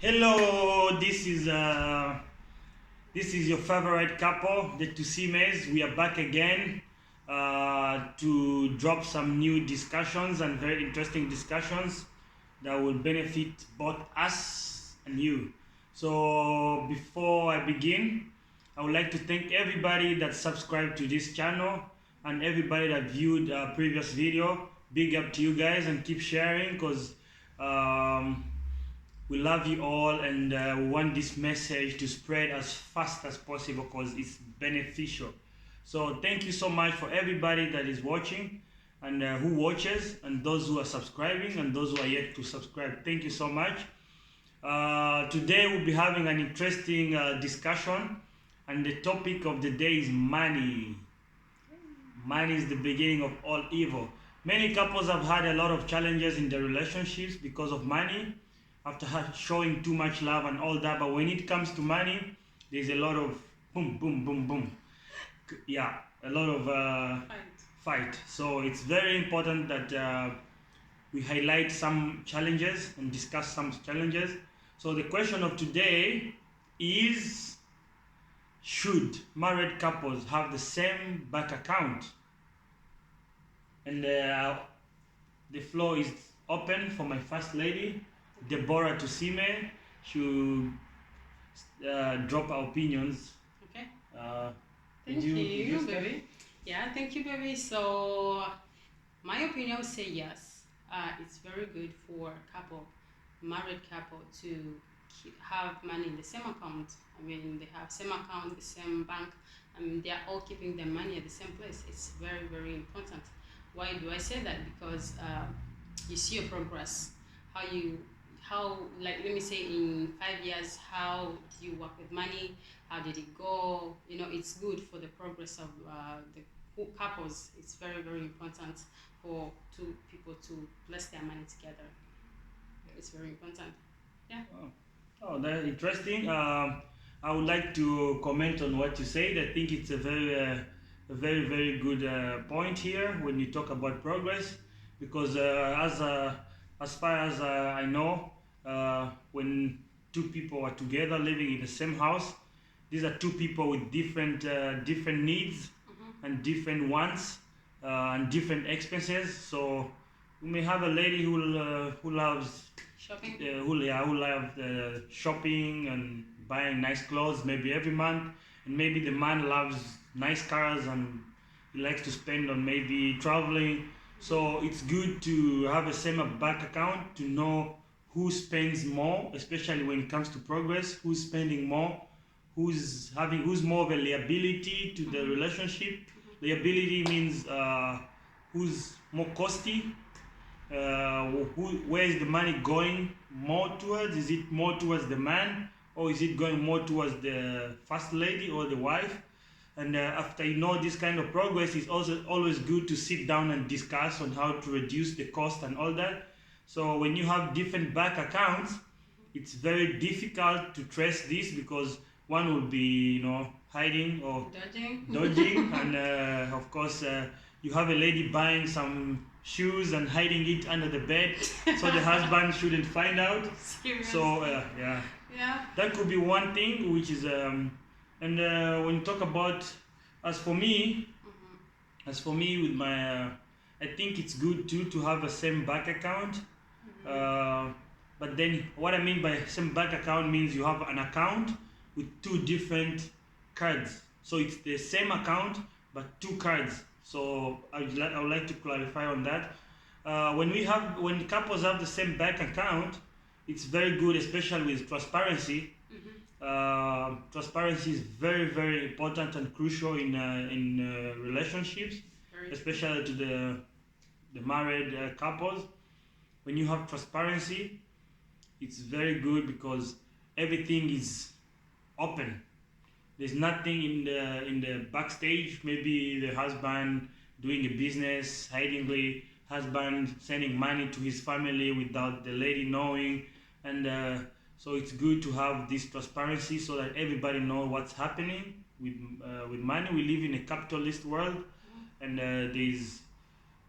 Hello, this is your favorite couple, the Tusimes. We are back again to drop some new discussions and very interesting discussions that will benefit both us and you. So before I begin, I would like to thank everybody that subscribed to this channel and everybody that viewed previous video. Big up to you guys and keep sharing because we love you all and we want this message to spread as fast as possible because it's beneficial. So thank you so much for everybody that is watching and who watches, and those who are subscribing and those who are yet to subscribe. Thank you so much. Today we'll be having an interesting discussion, and the topic of the day is money. Money is the beginning of all evil. Many couples have had a lot of challenges in their relationships because of money, after showing too much love and all that. But when it comes to money, there's a lot of boom, boom, boom, boom. Yeah, a lot of fight. So it's very important that we highlight some challenges and discuss some challenges. So the question of today is, should married couples have the same bank account? And the floor is open for my first lady, Deborah Tusime, to drop our opinions. Okay. Thank you, baby. Yeah, thank you, baby. So, my opinion would say yes. It's very good for married couple, to have money in the same account. I mean, they have same account, the same bank. I mean, they are all keeping their money at the same place. It's very, very important. Why do I say that? Because you see your progress. Like, let me say in 5 years, how do you work with money? How did it go? You know, it's good for the progress of the couples. It's very, very important for two people to bless their money together. It's very important. Yeah. Oh, that's interesting. I would like to comment on what you said. I think it's a very good point here when you talk about progress, because as far as I know, when two people are together living in the same house, these are two people with different needs and different wants and different expenses. So we may have a lady who loves shopping, who loves shopping and buying nice clothes maybe every month, and maybe the man loves nice cars and he likes to spend on maybe traveling. So it's good to have a same bank account to know who spends more, especially when it comes to progress, who's spending more, who's more of a liability to the relationship. Liability means who's more costly, where is the money going more towards? Is it more towards the man, or is it going more towards the first lady or the wife? And after you know this kind of progress, it's also always good to sit down and discuss on how to reduce the cost and all that. So when you have different bank accounts, it's very difficult to trace this, because one will be, hiding or dodging and of course you have a lady buying some shoes and hiding it under the bed so the husband shouldn't find out. Seriously? So yeah, that could be one thing, which is and when you talk about, as for me with my I think it's good too to have a same bank account. But then what I mean by same bank account means you have an account with two different cards. So it's the same account but two cards. So I would like to clarify on that. When couples have the same bank account, it's very good, especially with transparency. Transparency is very important and crucial in relationships, especially to the married couples. When you have transparency, it's very good because everything is open. There's nothing in the backstage. Maybe the husband doing a business hidingly, husband sending money to his family without the lady knowing, and so it's good to have this transparency so that everybody knows what's happening with money. We live in a capitalist world, and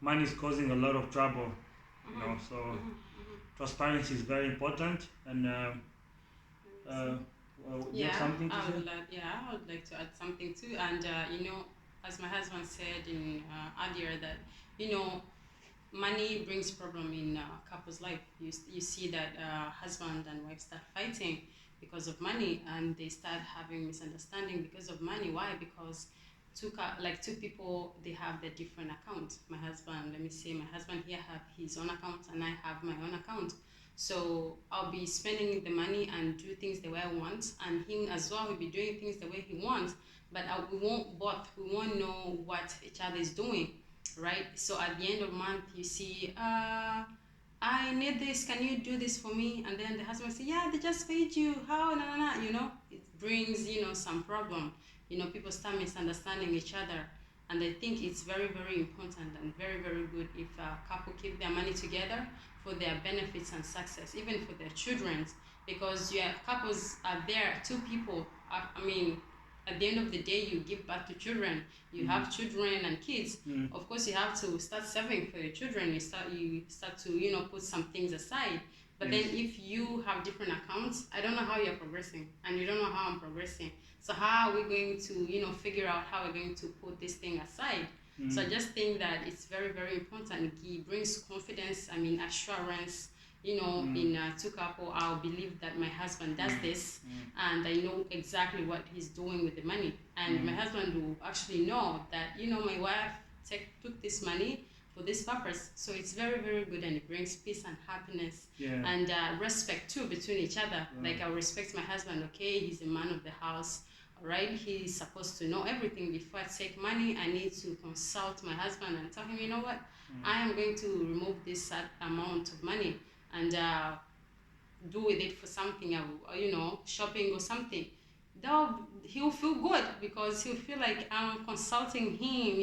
money is causing a lot of trouble. So transparency is very important, and Uh, you have Yeah, something to say? I would like to add something too. And as my husband said in earlier, that money brings problem in couples' life. You see that husband and wife start fighting because of money, and they start having misunderstanding because of money. Why? Because two people, they have their different accounts. My husband, let me say, my husband here have his own account, and I have my own account. So I'll be spending the money and do things the way I want, and him as well will be doing things the way he wants. But we won't know what each other is doing, right? So at the end of the month, you see, I need this. Can you do this for me? And then the husband say, yeah, they just paid you. How? No, no, no. It brings some problem. People start misunderstanding each other, and I think it's very, very important and very, very good if a couple keep their money together for their benefits and success, even for their children, because couples are there, two people. I mean, at the end of the day, you give birth to children, you have children and kids. Of course, you have to start saving for your children. You start to put some things aside. But then if you have different accounts, I don't know how you're progressing, and you don't know how I'm progressing. So how are we going to figure out how we're going to put this thing aside? So I just think that it's very, very important. It brings confidence, assurance, in two couple. I'll believe that my husband does this, and I know exactly what he's doing with the money. And my husband will actually know that, my wife took this money for this purpose. So it's very, very good, and it brings peace and happiness and respect too between each other. Like, I respect my husband, okay, he's a man of the house. Right, he's supposed to know everything. Before I take money, I need to consult my husband and tell him, you know what, I am going to remove this amount of money and do with it for something, shopping or something. He'll feel good, because he'll feel like I'm consulting him,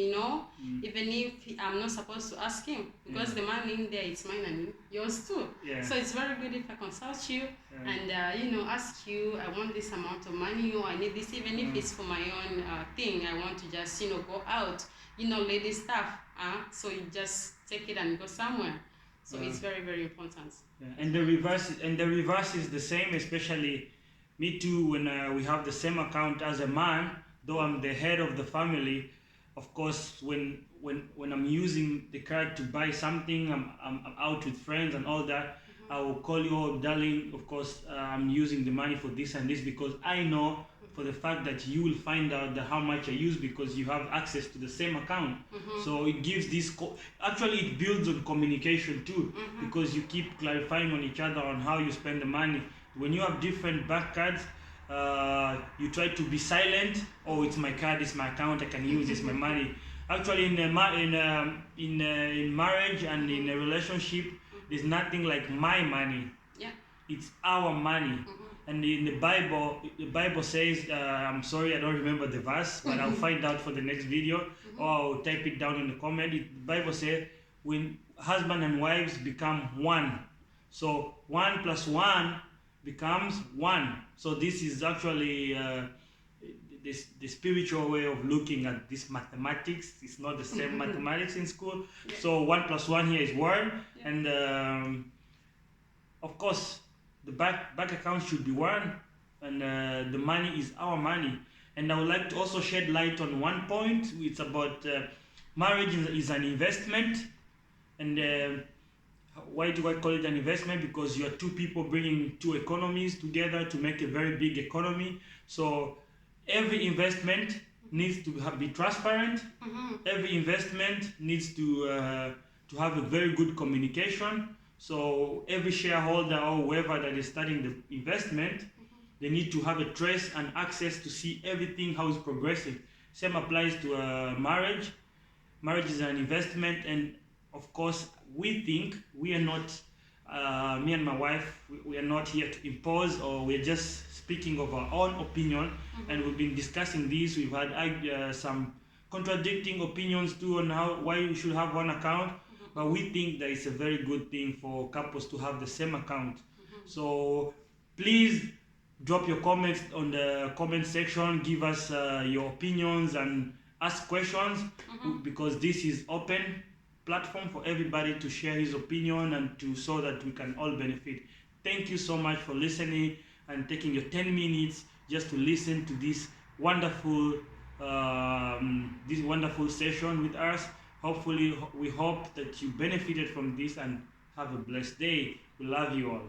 even if I'm not supposed to ask him, because the money in there, it's mine and yours too. So it's very good if I consult you and ask you, I want this amount of money, or I need this, even if it's for my own thing. I want to just go out, lady stuff. So you just take it and go somewhere. So it's very, very important. And the reverse is the same, especially me too. When we have the same account as a man, though I'm the head of the family, of course, when I'm using the card to buy something, I'm out with friends and all that, I will call you, oh, darling, of course, I'm using the money for this and this, because I know for the fact that you will find out how much I use, because you have access to the same account. So it gives this, actually it builds on communication too, because you keep clarifying on each other on how you spend the money. When you have different bank cards, you try to be silent. Oh, it's my card, it's my account, I can use this, my money. Actually, in marriage and in a relationship, there's nothing like my money. It's our money. And in the Bible says, I'm sorry, I don't remember the verse, but I'll find out for the next video, or I'll type it down in the comment. The Bible says, when husband and wives become one. So 1 + 1 becomes 1. So this is actually the spiritual way of looking at this mathematics. It's not the same mathematics in school. So 1 + 1 here is 1. And of course, the bank account should be 1, and the money is our money. And I would like to also shed light on one point. It's about marriage is an investment. And why do I call it an investment? Because you are two people bringing two economies together to make a very big economy. So every investment needs to be transparent. Every investment needs to have a very good communication. So every shareholder or whoever that is starting the investment, they need to have a trace and access to see everything, how it's progressing. Same applies to marriage. Marriage is an investment, and of course, we are not, me and my wife, we are not here to impose, or we're just speaking of our own opinion. And we've been discussing this. We've had some contradicting opinions too on why you should have one account. But we think that it's a very good thing for couples to have the same account. So please drop your comments on the comment section. Give us your opinions and ask questions, because this is open platform for everybody to share his opinion and so that we can all benefit. Thank you so much for listening, and taking your 10 minutes just to listen to this wonderful session with us. Hopefully, we hope that you benefited from this and have a blessed day. We love you all.